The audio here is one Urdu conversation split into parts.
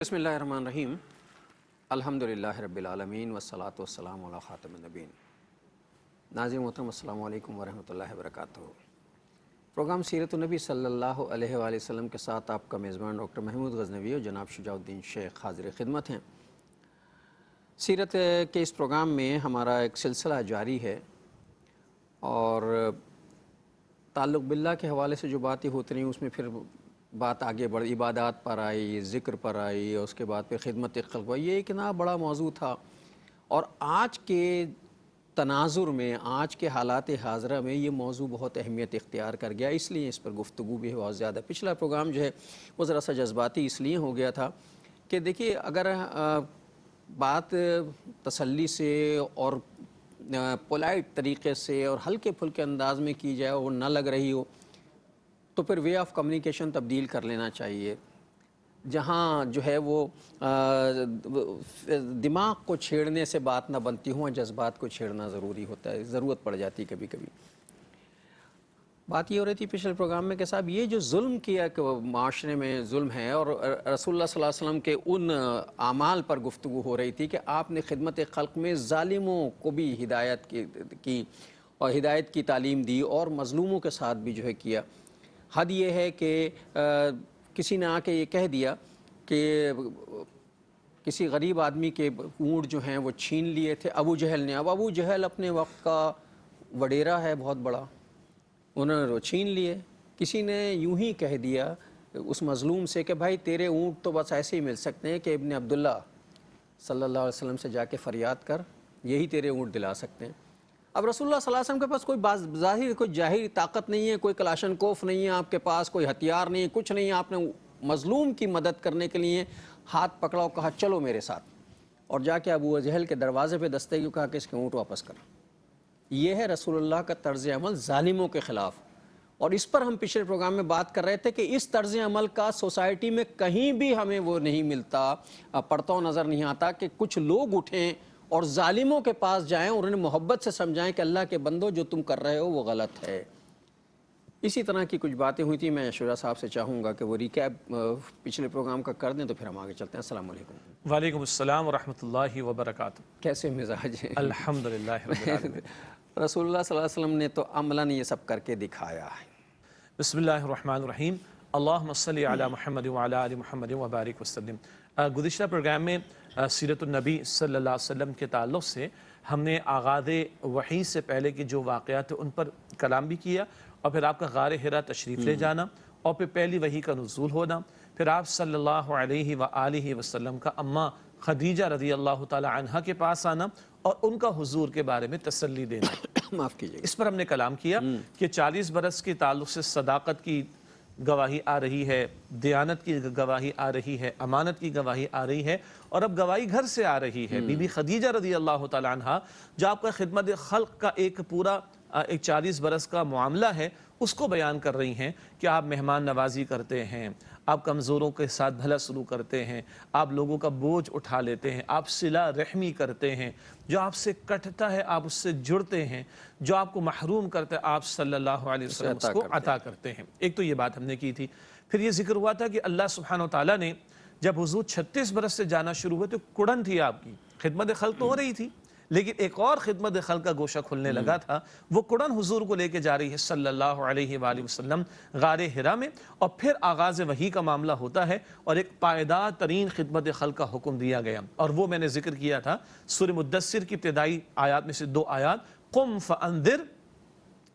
بسم اللہ الرحمن الرحیم الحمدللہ رب العالمین والصلاة والسلام علی خاتم النبیین۔ ناظرین محترم السلام علیکم ورحمۃ اللہ وبرکاتہ۔ پروگرام سیرت النبی صلی اللہ علیہ وآلہ وسلم کے ساتھ آپ کا میزبان ڈاکٹر محمود غزنوی اور جناب شجاع الدین شیخ حاضر خدمت ہیں۔ سیرت کے اس پروگرام میں ہمارا ایک سلسلہ جاری ہے اور تعلق باللہ کے حوالے سے جو باتیں ہوتی رہیں اس میں پھر بات آگے بڑھ عبادات پر آئی، ذکر پر آئی اور اس کے بعد پھر خدمت خلق ہوئی۔ یہ ایک نا بڑا موضوع تھا اور آج کے تناظر میں، آج کے حالات حاضرہ میں یہ موضوع بہت اہمیت اختیار کر گیا، اس لیے اس پر گفتگو بھی بہت زیادہ۔ پچھلا پروگرام جو ہے وہ ذرا سا جذباتی اس لیے ہو گیا تھا کہ دیکھیے اگر بات تسلی سے اور پولائٹ طریقے سے اور ہلکے پھلکے انداز میں کی جائے اور نہ لگ رہی ہو تو پھر وے آف کمیونیکیشن تبدیل کر لینا چاہیے۔ جہاں جو ہے وہ دماغ کو چھیڑنے سے بات نہ بنتی ہوں، جذبات کو چھیڑنا ضروری ہوتا ہے، ضرورت پڑ جاتی کبھی کبھی۔ بات یہ ہو رہی تھی پچھلے پروگرام میں کہ صاحب یہ جو ظلم کیا کہ معاشرے میں ظلم ہے، اور رسول اللہ صلی اللہ علیہ وسلم کے ان اعمال پر گفتگو ہو رہی تھی کہ آپ نے خدمت خلق میں ظالموں کو بھی ہدایت کی اور ہدایت کی تعلیم دی اور مظلوموں کے ساتھ بھی جو ہے کیا۔ حد یہ ہے کہ کسی نے آ کے یہ کہہ دیا کہ کسی غریب آدمی کے اونٹ جو ہیں وہ چھین لیے تھے ابو جہل نے۔ اب ابو جہل اپنے وقت کا وڈیرا ہے بہت بڑا، انہوں نے وہ چھین لیے۔ کسی نے یوں ہی کہہ دیا اس مظلوم سے کہ بھائی تیرے اونٹ تو بس ایسے ہی مل سکتے ہیں کہ ابن عبداللہ صلی اللہ علیہ وسلم سے جا کے فریاد کر، یہی تیرے اونٹ دلا سکتے ہیں۔ اب رسول اللہ صلی اللہ علیہ وسلم کے پاس کوئی ظاہر کوئی ظاہری طاقت نہیں ہے، کوئی کلاشن کوف نہیں ہے آپ کے پاس، کوئی ہتھیار نہیں ہے، کچھ نہیں ہے۔ آپ نے مظلوم کی مدد کرنے کے لیے ہاتھ پکڑا اور کہا چلو میرے ساتھ، اور جا کے ابو جہل کے دروازے پہ دستک کیوں کہا کہ اس کے اونٹ واپس کر۔ یہ ہے رسول اللہ کا طرز عمل ظالموں کے خلاف، اور اس پر ہم پچھلے پروگرام میں بات کر رہے تھے کہ اس طرز عمل کا سوسائٹی میں کہیں بھی ہمیں وہ نہیں ملتا، پڑھتا ہوا نظر نہیں آتا کہ کچھ لوگ اٹھیں اور ظالموں کے پاس جائیں اور انہیں محبت سے سمجھائیں کہ اللہ کے بندو جو تم کر رہے ہو وہ غلط ہے۔ اسی طرح کی کچھ باتیں ہوئی تھیں، میں شجاع صاحب سے چاہوں گا کہ وہ ریکیپ پچھلے پروگرام کا کر دیں تو پھر ہم آگے چلتے ہیں۔ السلام علیکم۔ وعلیکم السلام ورحمۃ اللہ وبرکاتہ۔ کیسے مزاج ہیں؟ الحمدللہ رب العالمین۔ رسول اللہ صلی اللہ علیہ وسلم نے تو عملاً یہ سب کر کے دکھایا ہے۔ بسم اللہ الرحمن الرحیم۔ اللہم صلی علی محمد وعلی آل محمد وبارک وسلم۔ گزشتہ پروگرام میں سیرت النبی صلی اللہ علیہ وسلم کے تعلق سے ہم نے آغاز وحی سے پہلے کے جو واقعات تھے ان پر کلام بھی کیا، اور پھر آپ کا غار حرا تشریف لے جانا، اور پھر پہلی وحی کا نزول ہونا، پھر آپ صلی اللہ علیہ وآلہ وسلم کا اماں خدیجہ رضی اللہ تعالی عنہ کے پاس آنا اور ان کا حضور کے بارے میں تسلی دینا۔ معاف کیجیے، اس پر ہم نے کلام کیا کہ 40 برس کے تعلق سے صداقت کی گواہی آ رہی ہے، دیانت کی گواہی آ رہی ہے، امانت کی گواہی آ رہی ہے، اور اب گواہی گھر سے آ رہی ہے۔ بی بی خدیجہ رضی اللہ تعالی عنہ جو آپ کا خدمت خلق کا ایک پورا 40 برس کا معاملہ ہے اس کو بیان کر رہی ہیں کہ آپ مہمان نوازی کرتے ہیں، آپ کمزوروں کے ساتھ بھلا سلوک کرتے ہیں، آپ لوگوں کا بوجھ اٹھا لیتے ہیں، آپ صلہ رحمی کرتے ہیں، جو آپ سے کٹتا ہے آپ اس سے جڑتے ہیں، جو آپ کو محروم کرتا ہے آپ صلی اللہ علیہ وسلم اس کو عطا کرتے ہیں۔ ایک تو یہ بات ہم نے کی تھی۔ پھر یہ ذکر ہوا تھا کہ اللہ سبحانہ وتعالی نے جب حضور 36 برس سے جانا شروع ہوئے تو کڑن تھی آپ کی، خدمت خلق تو ہو رہی تھی لیکن ایک اور خدمت خلق کا گوشہ کھلنے لگا تھا، وہ کڑن حضور کو لے کے جا رہی ہے صلی اللہ علیہ وآلہ وسلم غار حرا میں، اور پھر آغاز وحی کا معاملہ ہوتا ہے اور ایک پائیدار ترین خدمت خلق کا حکم دیا گیا، اور وہ میں نے ذکر کیا تھا سورہ مدثر کی ابتدائی آیات میں سے 2 آیات، قم فانذر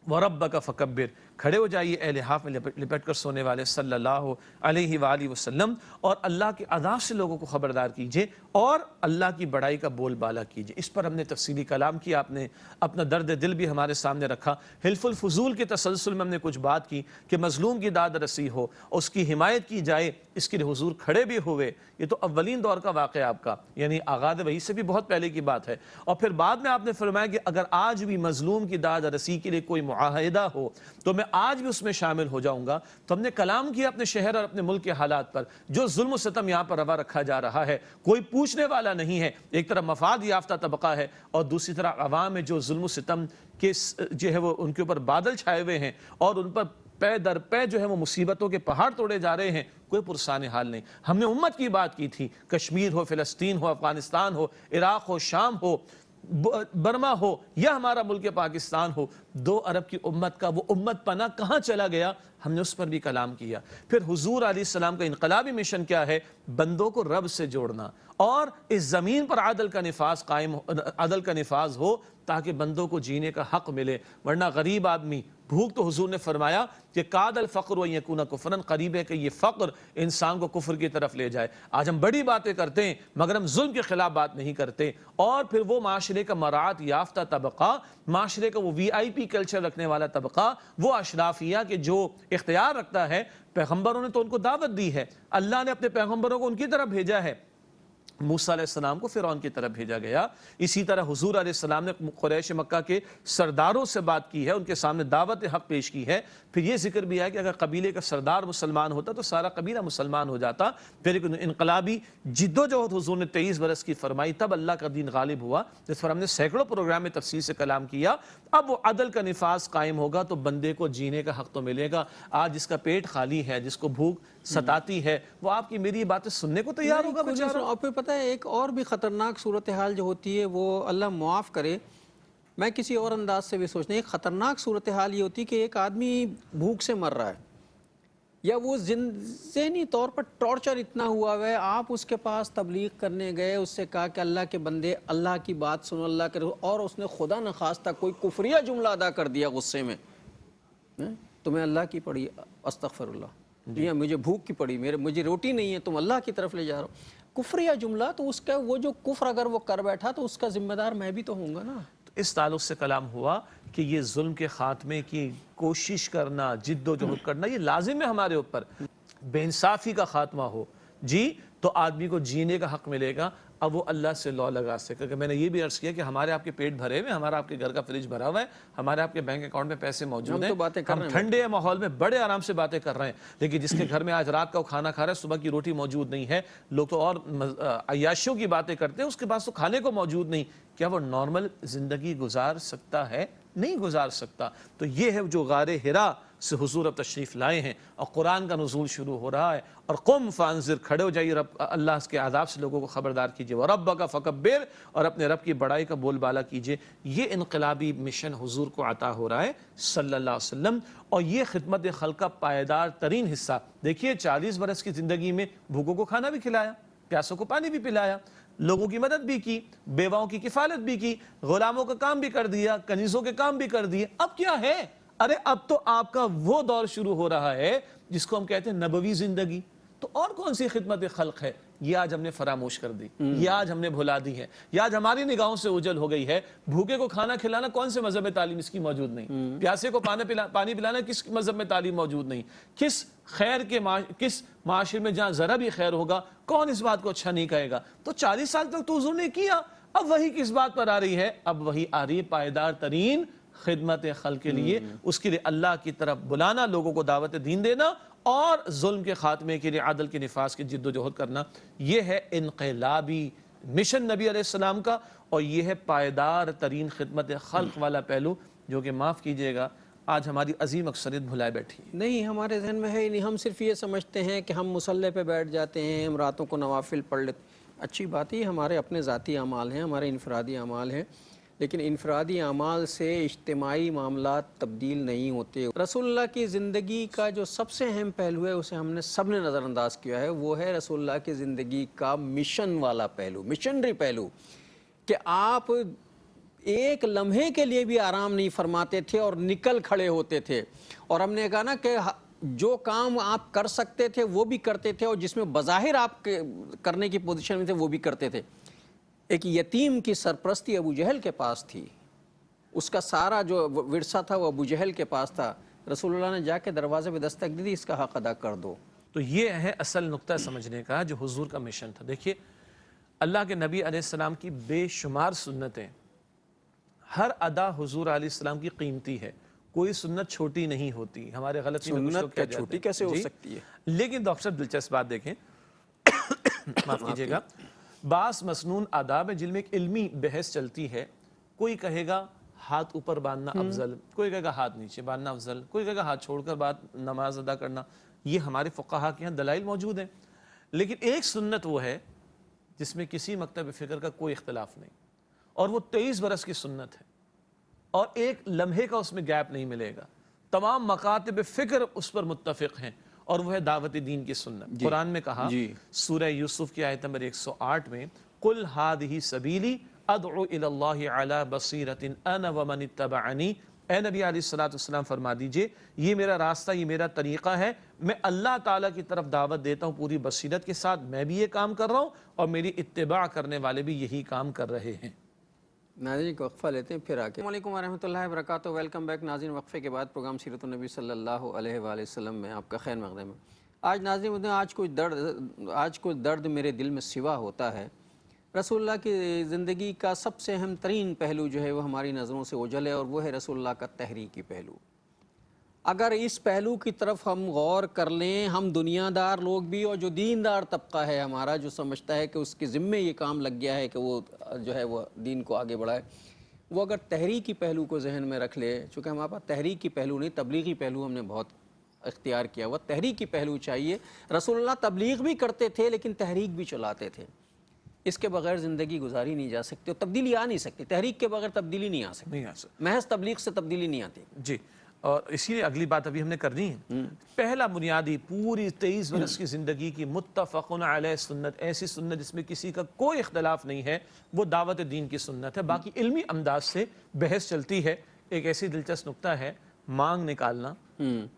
وربک فکبر، کھڑے ہو جائیے اے لحاف میں لپٹ کر سونے والے صلی اللہ علیہ وآلہ وسلم، اور اللہ کے عذاب سے لوگوں کو خبردار کیجئے اور اللہ کی بڑائی کا بول بالا کیجئے۔ اس پر ہم نے تفصیلی کلام کیا، آپ نے اپنا درد دل بھی ہمارے سامنے رکھا۔ حلف الفضول کے تسلسل میں ہم نے کچھ بات کی کہ مظلوم کی داد رسی ہو اور اس کی حمایت کی جائے، اس کے لیے حضور کھڑے بھی ہوئے۔ یہ تو اولین دور کا واقعہ آپ کا، یعنی آغاز وحی سے بھی بہت پہلے کی بات ہے۔ اور پھر بعد میں آپ نے فرمایا کہ اگر آج بھی مظلوم کی داد رسی کے لیے کوئی معاہدہ ہو تو میں آج بھی اس میں شامل ہو جاؤں گا۔ تو ہم نے کلام کیا اپنے شہر اور اپنے ملک کے حالات پر، جو ظلم و ستم یہاں پر روا رکھا جا رہا ہے، کوئی پوچھنے والا نہیں ہے۔ ایک طرف مفاد یافتہ طبقہ ہے اور دوسری طرف عوام میں جو ظلم و ستم کے جو ہے وہ ان کے اوپر بادل چھائے ہوئے ہیں اور ان پر پے در پے جو ہے وہ مصیبتوں کے پہاڑ توڑے جا رہے ہیں، کوئی پرسان حال نہیں۔ ہم نے امت کی بات کی تھی، کشمیر ہو، فلسطین ہو، افغانستان ہو، عراق ہو، شام ہو، برما ہو یا ہمارا ملک پاکستان ہو، 2 ارب کی امت کا وہ امت پناہ کہاں چلا گیا، ہم نے اس پر بھی کلام کیا۔ پھر حضور علیہ السلام کا انقلابی مشن کیا ہے؟ بندوں کو رب سے جوڑنا اور اس زمین پر عدل کا نفاذ ہو تاکہ بندوں کو جینے کا حق ملے، ورنہ غریب آدمی بھوک، تو حضور نے فرمایا کہ کاد الفقر و یکون کفرن، قریب ہے کہ یہ فقر انسان کو کفر کی طرف لے جائے۔ آج ہم بڑی باتیں کرتے ہیں مگر ہم ظلم کے خلاف بات نہیں کرتے، اور پھر وہ معاشرے کا مراعات یافتہ طبقہ، معاشرے کا وہ وی آئی پی کلچر رکھنے والا طبقہ، وہ اشرافیہ کہ جو اختیار رکھتا ہے، پیغمبروں نے تو ان کو دعوت دی ہے، اللہ نے اپنے پیغمبروں کو ان کی طرف بھیجا ہے، موسیٰ علیہ السلام کو فرعون کی طرف بھیجا گیا، اسی طرح حضور علیہ السلام نے قریش مکہ کے سرداروں سے بات کی ہے، ان کے سامنے دعوت حق پیش کی ہے۔ پھر یہ ذکر بھی ہے کہ اگر قبیلے کا سردار مسلمان ہوتا تو سارا قبیلہ مسلمان ہو جاتا۔ پھر ایک انقلابی جد و جہد حضور نے 23 برس کی فرمائی، تب اللہ کا دین غالب ہوا، جس پر ہم نے سینکڑوں پروگرام میں تفصیل سے کلام کیا۔ اب وہ عدل کا نفاذ قائم ہوگا تو بندے کو جینے کا حق تو ملے گا۔ آج جس کا پیٹ خالی ہے، جس کو بھوک ستاتی ہے، وہ آپ کی میری باتیں سننے کو تیار ہوگا بیچارہ؟ اور پھر پتہ ہے ایک اور بھی خطرناک صورتحال جو ہوتی ہے، وہ اللہ معاف کرے، میں کسی اور انداز سے بھی سوچتا ہوں، ایک خطرناک صورتحال یہ ہوتی ہے کہ ایک آدمی بھوک سے مر رہا ہے یا وہ ذہنی طور پر ٹارچر اتنا ہوا ہے، آپ اس کے پاس تبلیغ کرنے گئے، اس سے کہا کہ اللہ کے بندے اللہ کی بات سنو، اللہ کے رسول، اور اس نے خدا نخواستہ کوئی کفریہ جملہ ادا کر دیا غصے میں، تمہیں اللہ کی پڑی، استغفر اللہ، یا مجھے بھوک کی پڑی، مجھے روٹی نہیں ہے، تم اللہ کی طرف لے جا رہا ہو، کفریہ جملہ، تو اس کا وہ جو کفر اگر وہ کر بیٹھا تو اس کا ذمہ دار میں بھی تو ہوں گا نا۔ اس تعلق سے کلام ہوا کہ یہ ظلم کے خاتمے کی کوشش کرنا، جد و جہد کرنا، یہ لازم ہے ہمارے اوپر۔ بے انصافی کا خاتمہ ہو جی تو آدمی کو جینے کا حق ملے گا، اب وہ اللہ سے لو لگا سکے کہ میں نے یہ بھی عرض کیا کہ ہمارے آپ کے پیٹ بھرے ہوئے، ہمارا آپ کے گھر کا فریج بھرا ہوا ہے، ہمارے آپ کے بینک اکاؤنٹ میں پیسے موجود ہیں، ہم ٹھنڈے ماحول میں بڑے آرام سے باتیں کر رہے ہیں، لیکن جس کے گھر میں آج رات کا کھانا کھا رہا ہے، صبح کی روٹی موجود نہیں ہے، لوگ تو اور عیاشیوں کی باتیں کرتے ہیں، اس کے پاس تو کھانے کو موجود نہیں، کیا وہ نارمل زندگی گزار سکتا ہے؟ نہیں گزار سکتا۔ تو یہ ہے جو غار حرا سے حضور اب تشریف لائے ہیں اور قرآن کا نزول شروع ہو رہا ہے، اور قم فانذر، کھڑے ہو جائیے، رب اللہ کے عذاب سے لوگوں کو خبردار کیجئے، وَرَبَّكَ فَكَبِّرْ، اور اپنے رب کی بڑائی کا بول بالا کیجئے۔ یہ انقلابی مشن حضور کو عطا ہو رہا ہے صلی اللہ علیہ وسلم، اور یہ خدمت خلق کا پائیدار ترین حصہ۔ دیکھیے 40 برس کی زندگی میں بھوکوں کو کھانا بھی کھلایا، پیاسوں کو پانی بھی پلایا، لوگوں کی مدد بھی کی، بیواؤں کی کفالت بھی کی، غلاموں کا کام بھی کر دیا، کنیزوں کے کام بھی کر دیے۔ اب کیا ہے؟ ارے اب تو آپ کا وہ دور شروع ہو رہا ہے جس کو ہم کہتے ہیں نبوی زندگی، تو اور کون سی خدمت خلق ہے؟ یہ آج ہم نے فراموش کر دی، یہ آج ہم نے بھلا دی ہے، یہ آج ہماری نگاہوں سے اوجھل ہو گئی ہے۔ بھوکے کو کھانا کھلانا کون سے مذہب میں تعلیم اس کی موجود نہیں؟ پیاسے کو پانی پلانا کس مذہب میں تعلیم موجود نہیں؟ کس کس معاشرے میں جہاں ذرا بھی خیر ہوگا کون اس بات کو اچھا نہیں کہے گا؟ تو 40 سال تک تو حضور نے کیا، اب وہی کس بات پر آ رہی ہے؟ اب وہی آ رہی ہے پائیدار ترین خدمت خلق کے لیے، اس کے لیے اللہ کی طرف بلانا، لوگوں کو دعوت دین دینا، اور ظلم کے خاتمے کے لیے عدل کے نفاذ کی جد و جہد کرنا۔ یہ ہے انقلابی مشن نبی علیہ السلام کا، اور یہ ہے پائیدار ترین خدمت خلق والا پہلو، جو کہ معاف کیجئے گا آج ہماری عظیم اکثریت بھلائے بیٹھی ہے۔ نہیں، ہمارے ذہن میں ہے نہیں، ہم صرف یہ سمجھتے ہیں کہ ہم مصلی پہ بیٹھ جاتے ہیں، ہم راتوں کو نوافل پڑھ لیتے، اچھی بات ہے، ہمارے اپنے ذاتی اعمال ہیں، ہمارے انفرادی اعمال ہیں، لیکن انفرادی اعمال سے اجتماعی معاملات تبدیل نہیں ہوتے۔ رسول اللہ کی زندگی کا جو سب سے اہم پہلو ہے، اسے ہم نے سب نے نظر انداز کیا ہے، وہ ہے رسول اللہ کی زندگی کا مشن والا پہلو، مشنری پہلو، کہ آپ ایک لمحے کے لیے بھی آرام نہیں فرماتے تھے اور نکل کھڑے ہوتے تھے، اور ہم نے کہا نا کہ جو کام آپ کر سکتے تھے وہ بھی کرتے تھے، اور جس میں بظاہر آپ کرنے کی پوزیشن میں تھے وہ بھی کرتے تھے۔ ایک یتیم کی سرپرستی ابو جہل کے پاس تھی، اس کا سارا جو ورثہ تھا وہ ابو جہل کے پاس تھا، رسول اللہ نے جا کے دروازے پہ دستک دی تھی، اس کا حق ادا کر دو۔ تو یہ ہے اصل نقطہ سمجھنے کا جو حضور کا مشن تھا۔ دیکھیے اللہ کے نبی علیہ السلام کی بے شمار سنتیں، ہر ادا حضور علیہ السلام کی قیمتی ہے، کوئی سنت چھوٹی نہیں ہوتی۔ ہمارے غلطی میں کچھ لوگ کہہ جاتے ہیں چھوٹی کیسے ہو سکتی ہے؟ لیکن ڈاکٹر صاحب دلچسپ بات دیکھیں، معاف کیجیے گا، بعض مسنون آداب ہیں جن میں ایک علمی بحث چلتی ہے، کوئی کہے گا ہاتھ اوپر باندھنا افضل، کوئی کہے گا ہاتھ نیچے باندھنا افضل، کوئی کہے گا ہاتھ چھوڑ کر نماز ادا کرنا. یہ ہمارے فقہا کے یہاں دلائل موجود ہیں. لیکن ایک سنت وہ ہے جس میں کسی مکتب فکر کا کوئی اختلاف نہیں، اور وہ 23 برس کی سنت ہے، اور ایک لمحے کا اس میں گیپ نہیں ملے گا. تمام مکاتب فکر اس پر متفق ہیں، اور وہ ہے دعوت دین کی سنت. قرآن میں کہا سورہ یوسف کی آیت نمبر 108 میں قُلْ هَٰذِهِ سَبِيلِي أَدْعُو إِلَى اللَّهِ عَلَىٰ بَصِيرَةٍ أَنَا وَمَنِ اتَّبَعَنِي. اے نبی علیہ السلام فرما دیجئے یہ میرا راستہ، یہ میرا طریقہ ہے، میں اللہ تعالیٰ کی طرف دعوت دیتا ہوں پوری بصیرت کے ساتھ. میں بھی یہ کام کر رہا ہوں اور میری اتباع کرنے والے بھی یہی کام کر رہے ہیں. ناظرین کو وقفہ لیتے ہیں پھر آ کے. السلام علیکم ورحمۃ اللہ وبرکاتہ. ویلکم بیک ناظرین. وقفے کے بعد پروگرام سیرت النبی صلی اللہ علیہ وآلہ وسلم میں آپ کا خیر مقدم ہے. آج ناظرین آج کوئی درد میرے دل میں سوا ہوتا ہے. رسول اللہ کی زندگی کا سب سے اہم ترین پہلو جو ہے وہ ہماری نظروں سے اوجھل ہے، اور وہ ہے رسول اللہ کا تحریکی پہلو. اگر اس پہلو کی طرف ہم غور کر لیں، ہم دنیا دار لوگ بھی اور جو دیندار طبقہ ہے ہمارا، جو سمجھتا ہے کہ اس کے ذمے یہ کام لگ گیا ہے کہ وہ جو ہے وہ دین کو آگے بڑھائے، وہ اگر تحریکی پہلو کو ذہن میں رکھ لے. چونکہ ہمارے پاس تحریکی پہلو نہیں، تبلیغی پہلو ہم نے بہت اختیار کیا ہوا. تحریکی پہلو چاہیے. رسول اللہ تبلیغ بھی کرتے تھے لیکن تحریک بھی چلاتے تھے. اس کے بغیر زندگی گزاری نہیں جا سکتی، اور تبدیلی آ نہیں سکتی. تحریک کے بغیر تبدیلی نہیں آ سکتی. محض تبلیغ سے تبدیلی نہیں آتی. جی، اور اسی لیے اگلی بات ابھی ہم نے کرنی ہے. پہلا بنیادی پوری 23 برس کی زندگی کی متفقن علیہ سنت، ایسی سنت جس میں کسی کا کوئی اختلاف نہیں ہے، وہ دعوت دین کی سنت ہے. باقی علمی انداز سے بحث چلتی ہے. ایک ایسی دلچسپ نکتہ ہے، مانگ نکالنا،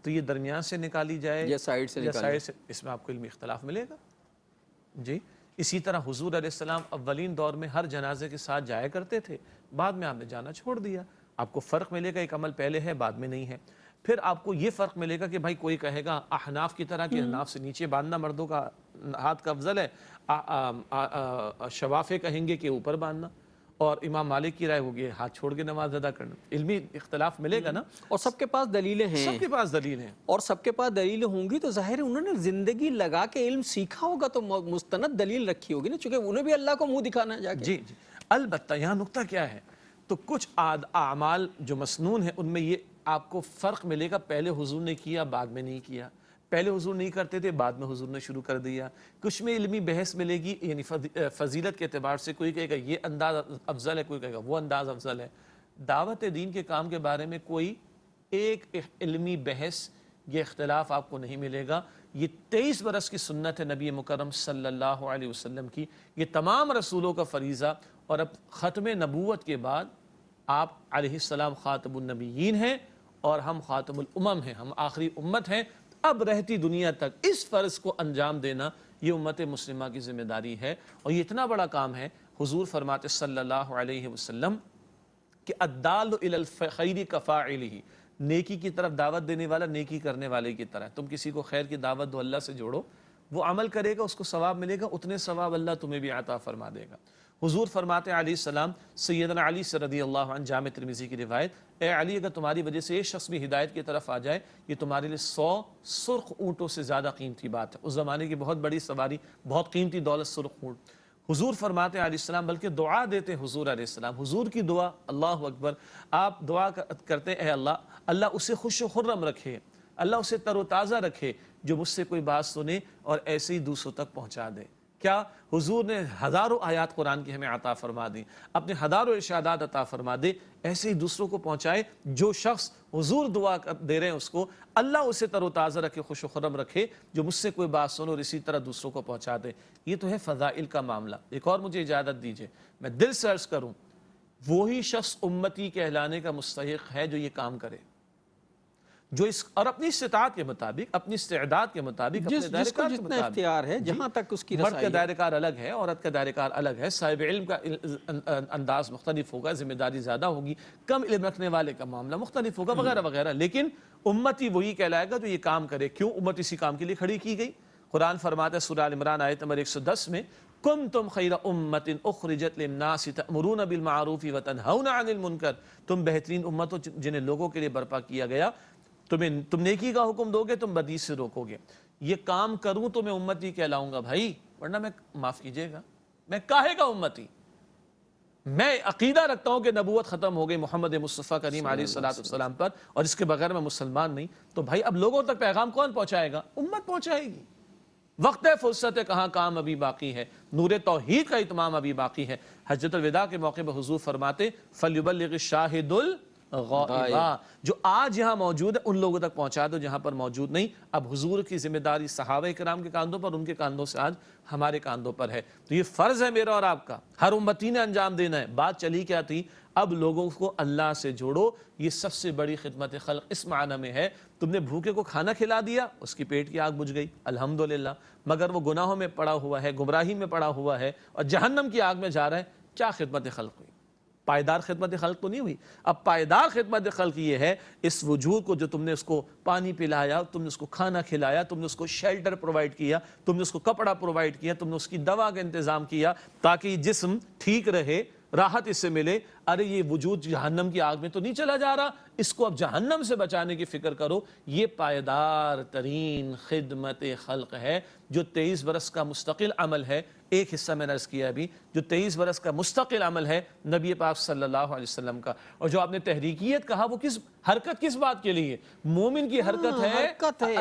تو یہ درمیان سے نکالی جائے یا سائیڈ سے نکالی جائے، اس میں آپ کو علمی اختلاف ملے گا. جی، اسی طرح حضور علیہ السلام اولین دور میں ہر جنازے کے ساتھ جایا کرتے تھے، بعد میں آپ نے جانا چھوڑ دیا. آپ کو فرق ملے گا، ایک عمل پہلے ہے بعد میں نہیں ہے. پھر آپ کو یہ فرق ملے گا کہ بھائی کوئی کہے گا احناف کی طرح کہ احناف سے نیچے باندھنا مردوں کا ہاتھ کا افضل ہے، شوافے کہیں گے کہ اوپر باندھنا، اور امام مالک کی رائے ہوگی ہاتھ چھوڑ کے نماز ادا کرنا. علمی اختلاف ملے گا نا، اور سب کے پاس دلیلیں ہیں. سب کے پاس دلیل ہیں، اور سب کے پاس دلیلیں ہوں گی تو ظاہر ہے انہوں نے زندگی لگا کے علم سیکھا ہوگا تو مستند دلیل رکھی ہوگی نا، چونکہ انہیں بھی اللہ کو منہ دکھانا ہے جا کے. جی. البتہ یہاں نکتہ کیا ہے، تو کچھ اعمال جو مسنون ہیں ان میں یہ آپ کو فرق ملے گا، پہلے حضور نے کیا بعد میں نہیں کیا، پہلے حضور نہیں کرتے تھے بعد میں حضور نے شروع کر دیا. کچھ میں علمی بحث ملے گی، یعنی فضیلت کے اعتبار سے کوئی کہے گا یہ انداز افضل ہے، کوئی کہے گا وہ انداز افضل ہے. دعوت دین کے کام کے بارے میں کوئی ایک علمی بحث یہ اختلاف آپ کو نہیں ملے گا. یہ 23 برس کی سنت ہے نبی مکرم صلی اللہ علیہ وسلم کی، یہ تمام رسولوں کا فریضہ. اور اب ختم نبوت کے بعد آپ علیہ السلام خاتم النبیین ہیں اور ہم خاتم الامم ہیں، ہم آخری امت ہیں. اب رہتی دنیا تک اس فرض کو انجام دینا یہ امت مسلمہ کی ذمہ داری ہے. اور یہ اتنا بڑا کام ہے، حضور فرماتے صلی اللہ علیہ وسلم کہ الدال علی الخیر کفاعلہ، نیکی کی طرف دعوت دینے والا نیکی کرنے والے کی طرح. تم کسی کو خیر کی دعوت دو، اللہ سے جوڑو، وہ عمل کرے گا، اس کو ثواب ملے گا، اتنے ثواب اللہ تمہیں بھی عطا فرما دے گا. حضور فرماتے علیہ السلام، سیدنا علی سے رضی اللہ عنہ، جامع ترمذی کی روایت، اے علی اگر تمہاری وجہ سے ایک شخص بھی ہدایت کی طرف آ جائے، یہ تمہارے لیے 100 سرخ اونٹوں سے زیادہ قیمتی بات ہے. اس زمانے کی بہت بڑی سواری، بہت قیمتی دولت سرخ اونٹ. حضور فرماتے علیہ السلام، بلکہ دعا دیتے حضور علیہ السلام، حضور کی دعا، اللہ اکبر، آپ دعا کرتے اے اللہ اسے خوش و خرم رکھے، اللہ اسے تر و تازہ رکھے جو مجھ سے کوئی بات سنے اور ایسے ہی دوسروں تک پہنچا دے. کیا حضور نے ہزاروں آیات قرآن کی ہمیں عطا فرما دی، اپنے ہزاروں ارشادات عطا فرما دے، ایسے ہی دوسروں کو پہنچائے. جو شخص حضور دعا دے رہے ہیں اس کو اللہ اسے تر و تازہ رکھے، خوش و خرم رکھے جو مجھ سے کوئی بات سنو، اور اسی طرح دوسروں کو پہنچا دے. یہ تو ہے فضائل کا معاملہ. ایک اور مجھے اجازت دیجئے میں دل سے عرض کروں، وہی شخص امتی کہلانے کا مستحق ہے جو یہ کام کرے، جو اس اور اپنی استطاعت کے مطابق، اپنی استعداد کے مطابق، اپنے دائرہ کار کے جتنا مطابق، اختیار ہے جہاں تک اس کی مرد رسائی کا ہے. دائرہ کار الگ ہے، عورت کا دائرہ کار الگ ہے، صاحب علم کا انداز مختلف ہوگا، ذمہ داری زیادہ ہوگی، کم علم رکھنے والے کا معاملہ مختلف ہوگا، وغیرہ وغیرہ. لیکن امتی وہی کہلائے گا جو یہ کام کرے. کیوں امت اسی کام کے لیے کھڑی کی گئی؟ قرآن فرماتا ہے سورہ ال عمران آیت نمبر 110 میں، کنتم خیر امت اخرجت للناس تأمرون بالمعروف وتنہون عن المنکر، تم بہترین امت ہو جنہیں لوگوں کے لیے برپا کیا گیا، تم نیکی کا حکم دو گے، تم بدی سے روکو گے. یہ کام کروں تو میں امتی کہلاؤں گا بھائی، ورنہ میں معاف کیجئے گا میں کاہے کا امتی. میں عقیدہ رکھتا ہوں کہ نبوت ختم ہو گئی محمد مصطفیٰ کریم علیہ الصلوۃ والسلام پر، اور اس کے بغیر میں مسلمان نہیں، تو بھائی اب لوگوں تک پیغام کون پہنچائے گا؟ امت پہنچائے گی۔ وقت فرصت ہے، کہاں کام ابھی باقی ہے، نور توحید کا اتمام ابھی باقی ہے۔ حجۃ الوداع کے موقع پر حضور فرماتے فَلْيُبَلِّغِ الشَّاهِدُ الْغَائِبَ، جو آج یہاں موجود ہے ان لوگوں تک پہنچا دو جہاں پر موجود نہیں۔ اب حضور کی ذمہ داری صحابہ کرام کے کاندھوں پر، ان کے کاندھوں سے آج ہمارے کاندھوں پر ہے، تو یہ فرض ہے میرا اور آپ کا، ہر امتی نے انجام دینا ہے۔ بات چلی کیا تھی؟ اب لوگوں کو اللہ سے جوڑو، یہ سب سے بڑی خدمت خلق اس معنی میں ہے، تم نے بھوکے کو کھانا کھلا دیا، اس کی پیٹ کی آگ بجھ گئی، الحمدللہ، مگر وہ گناہوں میں پڑا ہوا ہے، گمراہی میں پڑا ہوا ہے اور جہنم کی آگ میں جا رہا ہے، کیا خدمت خلق ہوئی؟ پائیدار خدمت خلق تو نہیں ہوئی۔ اب پائیدار خدمت خلق یہ ہے، اس وجود کو جو تم نے اس کو پانی پلایا، تم نے اس کو کھانا کھلایا، تم نے اس کو شیلٹر پرووائڈ کیا، تم نے اس کو کپڑا پرووائڈ کیا، تم نے اس کی دوا کا انتظام کیا تاکہ یہ جسم ٹھیک رہے، راحت اس سے ملے۔ ارے یہ وجود جہنم کی آگ میں تو نہیں چلا جا رہا، اس کو اب جہنم سے بچانے کی فکر کرو۔ یہ پائیدار ترین خدمت خلق ہے، جو 23 برس کا مستقل عمل ہے۔ ایک حصہ میں نے عرض کیا ابھی، جو 23 برس کا مستقل عمل ہے نبی پاک صلی اللہ علیہ وسلم کا۔ اور جو آپ نے تحریکیت کہا، وہ کس حرکت، کس بات کے لیے؟ مومن کی حرکت ہے،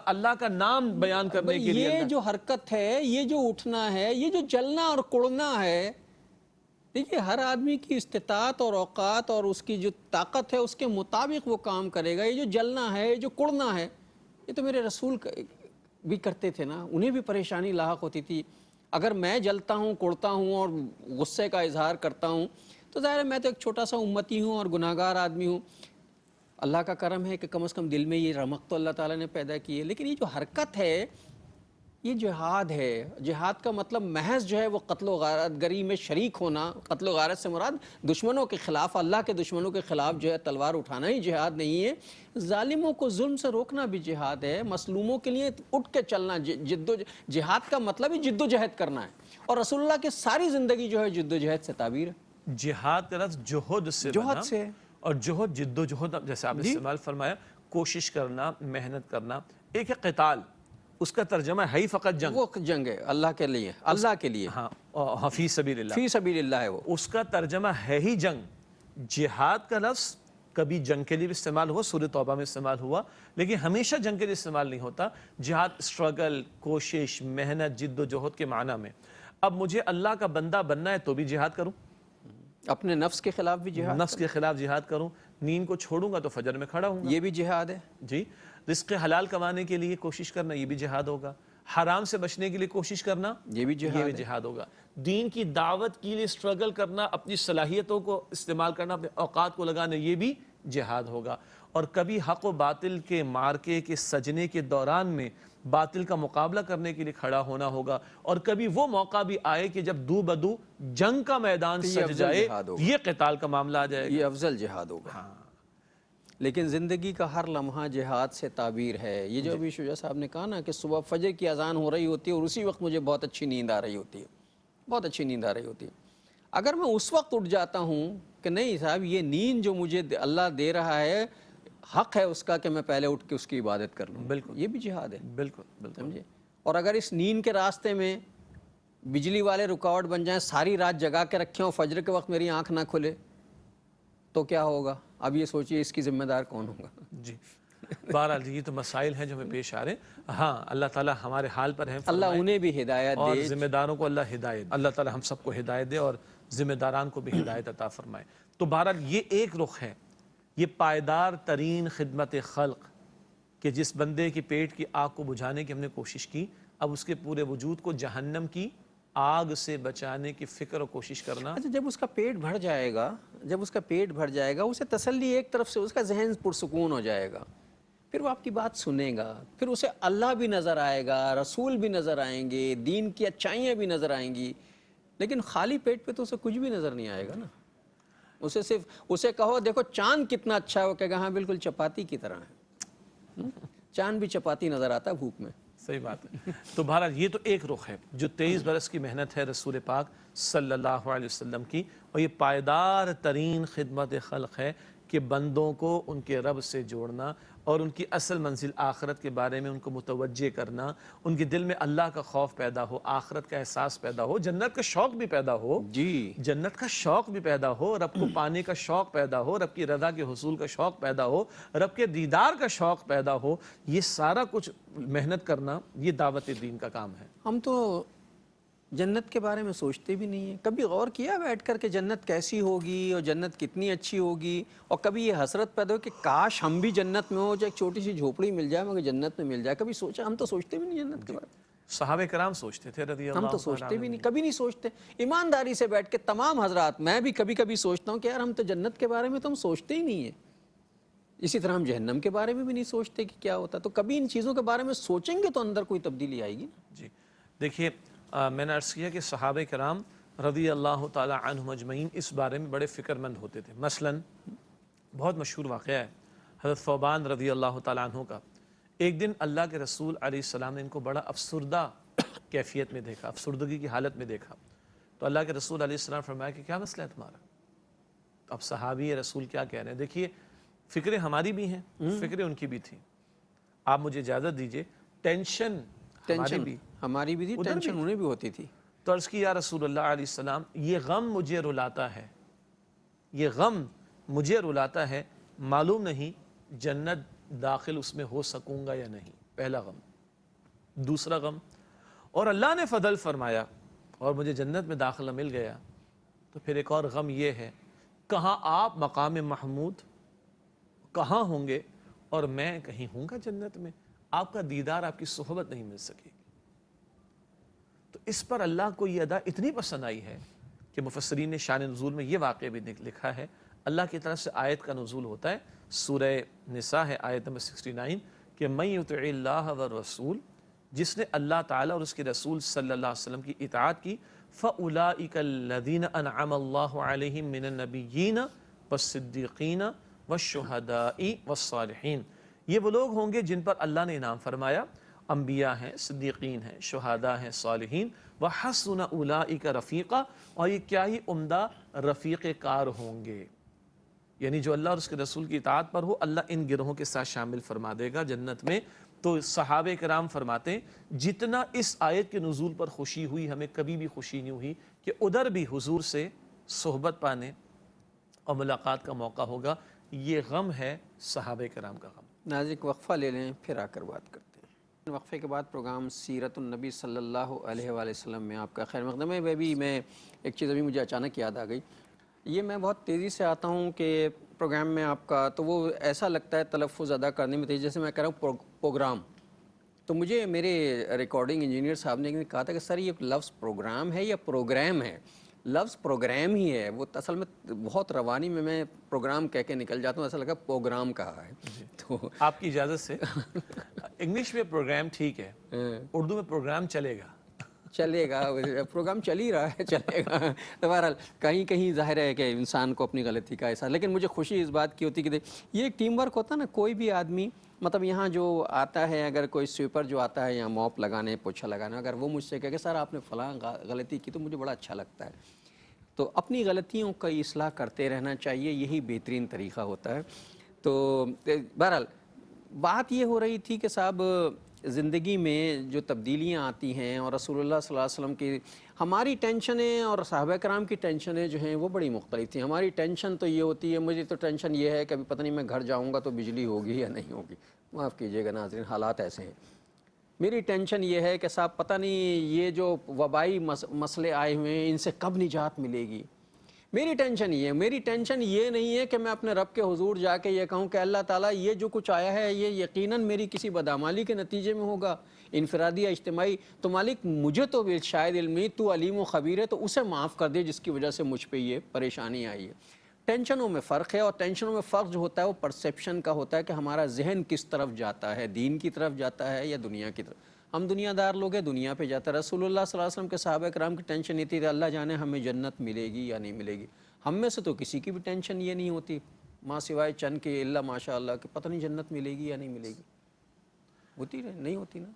اللہ کا نام بیان کرنے کے لیے۔ یہ جو حرکت ہے، یہ جو اٹھنا ہے، یہ جو جلنا اور کڑنا ہے، دیکھیے ہر آدمی کی استطاعت اور اوقات اور اس کی جو طاقت ہے اس کے مطابق وہ کام کرے گا۔ یہ جو جلنا ہے، یہ جو کڑنا ہے، یہ تو میرے رسول بھی کرتے تھے نا، انہیں بھی پریشانی لاحق ہوتی تھی۔ اگر میں جلتا ہوں، کڑتا ہوں اور غصے کا اظہار کرتا ہوں تو ظاہر ہے میں تو ایک چھوٹا سا امتی ہوں اور گناہگار آدمی ہوں۔ اللہ کا کرم ہے کہ کم از کم دل میں یہ رمق تو اللہ تعالیٰ نے پیدا کی ہے، لیکن یہ جو حرکت ہے یہ جہاد ہے۔ جہاد کا مطلب محض جو ہے وہ قتل و غارت گری میں شریک ہونا۔ قتل و غارت سے مراد دشمنوں کے خلاف، اللہ کے دشمنوں کے خلاف جو ہے تلوار اٹھانا ہی جہاد نہیں ہے۔ ظالموں کو ظلم سے روکنا بھی جہاد ہے، مظلوموں کے لیے اٹھ کے چلنا۔ جہاد کا مطلب ہی جد و جہد کرنا ہے، اور رسول اللہ کی ساری زندگی جو ہے جد و جہد سے تعبیر ہے۔ جہاد کا لفظ جوہد سے بنا، اور جوہد جد و جہد، جیسے آپ نے استعمال فرمایا، کوشش کرنا، محنت کرنا۔ ایک ہے قتال، اس کا ترجمہ ہے ہی فقط جنگ، وہ جنگ ہے اللہ کے لیے، اللہ کے لیے، ہاں، فی سبیل اللہ، فی سبیل اللہ ہے وہ، اس کا ترجمہ ہے ہی جنگ۔ جہاد کا لفظ کبھی جنگ کے لیے بھی استعمال ہوا، سورہ توبہ میں استعمال ہوا، لیکن ہمیشہ جنگ کے لیے استعمال نہیں ہوتا۔ جہاد اسٹرگل، کوشش، محنت، جد و جہد کے معنی میں۔ اب مجھے اللہ کا بندہ بننا ہے تو بھی جہاد کروں، اپنے نفس کے خلاف بھی جہاد، نفس کے خلاف جہاد کروں، نیند کو چھوڑوں گا تو فجر میں کھڑا ہوں گا، یہ بھی جہاد ہے جی۔ رزق حلال کمانے کے لیے کوشش کرنا، یہ بھی جہاد ہوگا۔ حرام سے بچنے کے لیے کوشش کرنا، یہ بھی جہاد ہوگا۔ دین کی دعوت کے لیے سٹرگل کرنا، اپنی صلاحیتوں کو استعمال کرنا، اپنے اوقات کو لگانا، یہ بھی جہاد ہوگا۔ اور کبھی حق و باطل کے مارکے کے سجنے کے دوران میں باطل کا مقابلہ کرنے کے لیے کھڑا ہونا ہوگا، اور کبھی وہ موقع بھی آئے کہ جب دو بدو جنگ کا میدان سج جائے، یہ قتال کا معاملہ آ جائے گا، یہ افضل جہاد ہوگا۔ لیکن زندگی کا ہر لمحہ جہاد سے تعبیر ہے۔ یہ جو ابھی شجاع صاحب نے کہا نا کہ صبح فجر کی اذان ہو رہی ہوتی ہے اور اسی وقت مجھے بہت اچھی نیند آ رہی ہوتی ہے، بہت اچھی نیند آ رہی ہوتی ہے، اگر میں اس وقت اٹھ جاتا ہوں کہ نہیں صاحب یہ نیند جو مجھے اللہ دے رہا ہے، حق ہے اس کا کہ میں پہلے اٹھ کے اس کی عبادت کر لوں، بالکل، یہ بھی جہاد ہے، بالکل، سمجھے۔ اور اگر اس نیند کے راستے میں بجلی والے رکاوٹ بن جائیں، ساری رات جگا کے رکھیں اور فجر کے وقت میری آنکھ نہ کھلے تو کیا ہوگا؟ اب یہ سوچئے اس کی ذمہ دار کون ہوگا؟ جی، بہرحال یہ تو مسائل ہیں جو ہمیں پیش آ رہے ہیں۔ ہاں، اللہ تعالیٰ ہمارے حال پر ہے، اللہ انہیں بھی ہدایت اور دے، ذمہ داروں کو اللہ ہدایت، اللہ تعالیٰ ہم سب کو ہدایت دے اور ذمہ داران کو بھی ہدایت عطا فرمائے۔ تو بہرحال یہ ایک رخ ہے، یہ پائیدار ترین خدمت خلق، کہ جس بندے کی پیٹ کی آگ کو بجھانے کی ہم نے کوشش کی، اب اس کے پورے وجود کو جہنم کی آگ سے بچانے کی فکر اور کوشش کرنا۔ اچھا، جب اس کا پیٹ بھر جائے گا، جب اس کا پیٹ بھر جائے گا، اسے تسلی ایک طرف سے، اس کا ذہن پرسکون ہو جائے گا، پھر وہ آپ کی بات سنے گا، پھر اسے اللہ بھی نظر آئے گا، رسول بھی نظر آئیں گے، دین کی اچھائیاں بھی نظر آئیں گی، لیکن خالی پیٹ پہ تو اسے کچھ بھی نظر نہیں آئے گا نا۔ اسے صرف اسے کہو دیکھو چاند کتنا اچھا ہے، وہ کہے گا ہاں بالکل چپاتی کی طرح ہے، چاند بھی چپاتی نظر آتا ہے بھوک میں۔ صحیح بات ہے۔ تو بہرحال یہ تو ایک رخ ہے جو 23 برس کی محنت ہے رسول پاک صلی اللہ علیہ وسلم کی، اور یہ پائیدار ترین خدمت خلق ہے۔ کہ بندوں کو ان کے رب سے جوڑنا اور ان کی اصل منزل آخرت کے بارے میں ان کو متوجہ کرنا، ان کے دل میں اللہ کا خوف پیدا ہو، آخرت کا احساس پیدا ہو، جنت کا شوق بھی پیدا ہو، جی جنت کا شوق بھی پیدا ہو، رب کو پانے کا شوق پیدا ہو، رب کی رضا کے حصول کا شوق پیدا ہو، رب کے دیدار کا شوق پیدا ہو، یہ سارا کچھ محنت کرنا یہ دعوت دین کا کام ہے۔ ہم تو جنت کے بارے میں سوچتے بھی نہیں ہیں، کبھی غور کیا بیٹھ کر کہ جنت کیسی ہوگی اور جنت کتنی اچھی ہوگی، اور کبھی یہ حسرت پیدا ہو کہ کاش ہم بھی جنت میں ہو، چاہے ایک چھوٹی سی جھوپڑی مل جائے مگر جنت میں مل جائے، کبھی سوچا؟ ہم تو سوچتے بھی نہیں جنت کے بارے میں، صحابہ کرام سوچتے تھے رضی ہم اللہ تو تعالیٰ سوچتے بھی عنہ۔ نہیں، کبھی نہیں سوچتے ایمانداری سے بیٹھ کے تمام حضرات، میں بھی کبھی کبھی سوچتا ہوں کہ یار ہم تو جنت کے بارے میں تو ہم سوچتے ہی نہیں ہیں، اسی طرح ہم جہنم کے بارے میں بھی نہیں سوچتے کہ کیا ہوتا، تو کبھی ان چیزوں کے بارے میں سوچیں گے تو اندر کوئی تبدیلی آئے گی نا۔ جی دیکھیے، میں نے عرض کیا کہ صحابہ کرام رضی اللہ تعالیٰ عنہم اجمعین اس بارے میں بڑے فکر مند ہوتے تھے۔ مثلاً بہت مشہور واقعہ ہے حضرت ثوبان رضی اللہ تعالیٰ عنہ کا۔ ایک دن اللہ کے رسول علیہ السلام نے ان کو بڑا افسردہ کیفیت میں دیکھا، افسردگی کی حالت میں دیکھا، تو اللہ کے رسول علیہ السلام فرمایا کہ کیا مسئلہ ہے تمہارا؟ تو اب صحابی رسول کیا کہہ رہے ہیں؟ دیکھیے، فکریں ہماری بھی ہیں، فکریں ان کی بھی تھیں، آپ مجھے اجازت دیجئے، ٹینشن ہماری بھی، ہماری بھی تھی، ٹینشن انہیں بھی ہوتی تھی۔ تو عرض کی یا رسول اللہ علیہ السلام، یہ غم مجھے رلاتا ہے، یہ غم مجھے رلاتا ہے، معلوم نہیں جنت داخل اس میں ہو سکوں گا یا نہیں، پہلا غم۔ دوسرا غم، اور اللہ نے فضل فرمایا اور مجھے جنت میں داخلہ مل گیا، تو پھر ایک اور غم یہ ہے، کہاں آپ مقام محمود کہاں ہوں گے اور میں کہیں ہوں گا جنت میں، آپ کا دیدار، آپ کی صحبت نہیں مل سکے گی۔ تو اس پر اللہ کو یہ ادا اتنی پسند آئی ہے کہ مفسرین نے شان نزول میں یہ واقعہ بھی لکھا ہے، اللہ کی طرف سے آیت کا نزول ہوتا ہے، سورہ نساء ہے آیت نمبر 69، کہ من یطع اللہ والرسول، جس نے اللہ تعالیٰ اور اس کے رسول صلی اللہ علیہ وسلم کی اطاعت کی، فَأُولَئِكَ الَّذِينَ أَنْعَمَ اللَّهُ عَلَيْهِم مِّنَ النَّبِيِّينَ وَالصِّدِّيقِينَ وَالشُّهَدَاءِ وَالصَّالِحِينَ، یہ وہ لوگ ہوں گے جن پر اللہ نے انعام فرمایا، انبیاء ہیں، صدیقین ہیں، شہداء ہیں، صالحین، وَحَسُنَ أُولَئِكَ رَفِيقًا، اور یہ کیا ہی عمدہ رفیق کار ہوں گے، یعنی جو اللہ اور اس کے رسول کی اطاعت پر ہو، اللہ ان گروہوں کے ساتھ شامل فرما دے گا جنت میں۔ تو صحابہ کرام فرماتے ہیں جتنا اس آیت کے نزول پر خوشی ہوئی، ہمیں کبھی بھی خوشی نہیں ہوئی کہ ادھر بھی حضور سے صحبت پانے اور ملاقات کا موقع ہوگا، یہ غم ہے صحابہ کرام کا غم۔ ناظرین وقفہ لے لیں، پھر آ کر بات کرتے ہیں۔ وقفے کے بعد پروگرام سیرت النبی صلی اللہ علیہ وآلہ وسلم میں آپ کا خیر مقدم ہے۔ میں ایک چیز ابھی مجھے اچانک یاد آ گئی، یہ میں بہت تیزی سے آتا ہوں کہ پروگرام میں آپ کا تو وہ ایسا لگتا ہے تلفظ ادا کرنے میں تیزی، جیسے میں کہہ رہا ہوں پروگرام، تو مجھے میرے ریکارڈنگ انجینئر صاحب نے کہا تھا کہ سر یہ لفظ پروگرام ہے یا پروگرام ہے؟ لفظ پروگرام ہی ہے، وہ اصل میں بہت روانی میں پروگرام کہہ کے نکل جاتا ہوں، ایسا لگا پروگرام کہا ہے۔ تو آپ کی اجازت سے انگلش میں پروگرام ٹھیک ہے، اردو میں پروگرام چلے گا، چلے گا، پروگرام چل ہی رہا ہے، چلے گا۔ تو بہرحال کہیں کہیں ظاہر ہے کہ انسان کو اپنی غلطی کا احساس، لیکن مجھے خوشی اس بات کی ہوتی کہ یہ ایک ٹیم ورک ہوتا ہے نا، کوئی بھی آدمی مطلب یہاں جو آتا ہے، اگر کوئی سویپر جو آتا ہے یا موپ لگانے، پوچھا لگانے، اگر وہ مجھ سے کہے کہ سر آپ نے فلاں غلطی کی، تو مجھے بڑا اچھا لگتا ہے۔ تو اپنی غلطیوں کا اصلاح کرتے رہنا چاہیے، یہی بہترین طریقہ ہوتا ہے۔ تو بہرحال بات یہ ہو رہی تھی کہ صاحب زندگی میں جو تبدیلیاں آتی ہیں اور رسول اللہ صلی اللہ علیہ وسلم کی، ہماری ٹینشنیں اور صحابہ کرام کی ٹینشنیں جو ہیں وہ بڑی مختلف تھیں۔ ہماری ٹینشن تو یہ ہوتی ہے، مجھے تو ٹینشن یہ ہے کہ ابھی پتہ نہیں میں گھر جاؤں گا تو بجلی ہوگی یا نہیں ہوگی، معاف کیجیے گا ناظرین، حالات ایسے ہیں۔ میری ٹینشن یہ ہے کہ صاحب پتہ نہیں یہ جو وبائی مسئلے آئے ہوئے ہیں ان سے کب نجات ملے گی۔ میری ٹینشن یہ ہے، میری ٹینشن یہ نہیں ہے کہ میں اپنے رب کے حضور جا کے یہ کہوں کہ اللہ تعالیٰ یہ جو کچھ آیا ہے یہ یقیناً میری کسی بدعمالی کے نتیجے میں ہوگا، انفرادی یا اجتماعی، تو مالک مجھے تو شاید علمی تو علیم و خبیر ہے، تو اسے معاف کر دے جس کی وجہ سے مجھ پہ یہ پریشانی آئی ہے۔ ٹینشنوں میں فرق ہے، اور ٹینشنوں میں فرق جو ہوتا ہے وہ پرسیپشن کا ہوتا ہے کہ ہمارا ذہن کس طرف جاتا ہے، دین کی طرف جاتا ہے یا دنیا کی طرف۔ ہم دنیا دار لوگ ہیں، دنیا پہ جاتا ہے۔ رسول اللہ صلی اللہ علیہ وسلم کے صحابہ کرام کی ٹینشن یہ تھی کہ اللہ جانے ہمیں جنت ملے گی یا نہیں ملے گی۔ ہم میں سے تو کسی کی بھی ٹینشن یہ نہیں ہوتی ماں سوائے چند کے، اللہ ماشاء اللہ، کہ پتہ نہیں جنت ملے گی یا نہیں ملے گی۔ ہوتی نہیں ہوتی نا،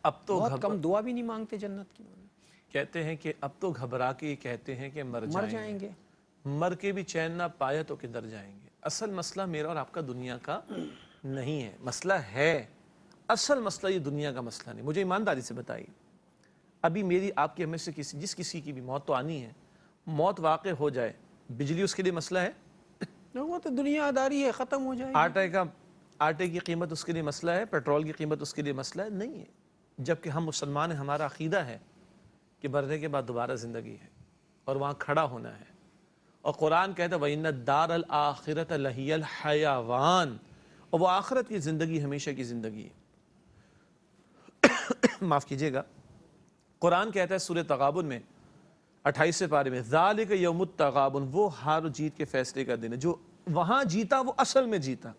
اب تو بہت کم دعا بھی نہیں مانگتے جنت کی۔ کہتے ہیں کہ اب تو گھبرا کے کہتے ہیں کہ مر جائیں گے، مر کے بھی چین نہ پایا تو کدھر جائیں گے۔ اصل مسئلہ میرا اور آپ کا دنیا کا نہیں ہے، مسئلہ ہے، اصل مسئلہ یہ دنیا کا مسئلہ نہیں۔ مجھے ایمانداری سے بتائیے، ابھی میری آپ کی ہمیں سے جس کسی کی بھی موت تو آنی ہے، موت واقع ہو جائے، بجلی اس کے لیے مسئلہ ہے؟ وہ تو دنیا داری ہے، ختم ہو جائے گی۔ آٹے کی قیمت اس کے لیے مسئلہ ہے، پیٹرول کی قیمت اس کے لیے مسئلہ ہے؟ نہیں ہے۔ جبکہ ہم مسلمان ہیں، ہمارا عقیدہ ہے کہ مرنے کے بعد دوبارہ زندگی ہے اور وہاں کھڑا ہونا ہے، اور قرآن کہتا ہے وَإِنَّ الدَّارَ الْآخِرَةَ لَهِيَ الْحَيَوَانِ، اور وہ آخرت کی زندگی ہمیشہ کی زندگی ہے۔ معاف کیجئے گا، قرآن کہتا ہے سورہ تغابن میں 28 پارے میں ذَلِكَ يَوْمُ التَّغَابُنِ، وہ ہار و جیت کے فیصلے کا دن ہے۔ جو وہاں جیتا وہ اصل میں جیتا،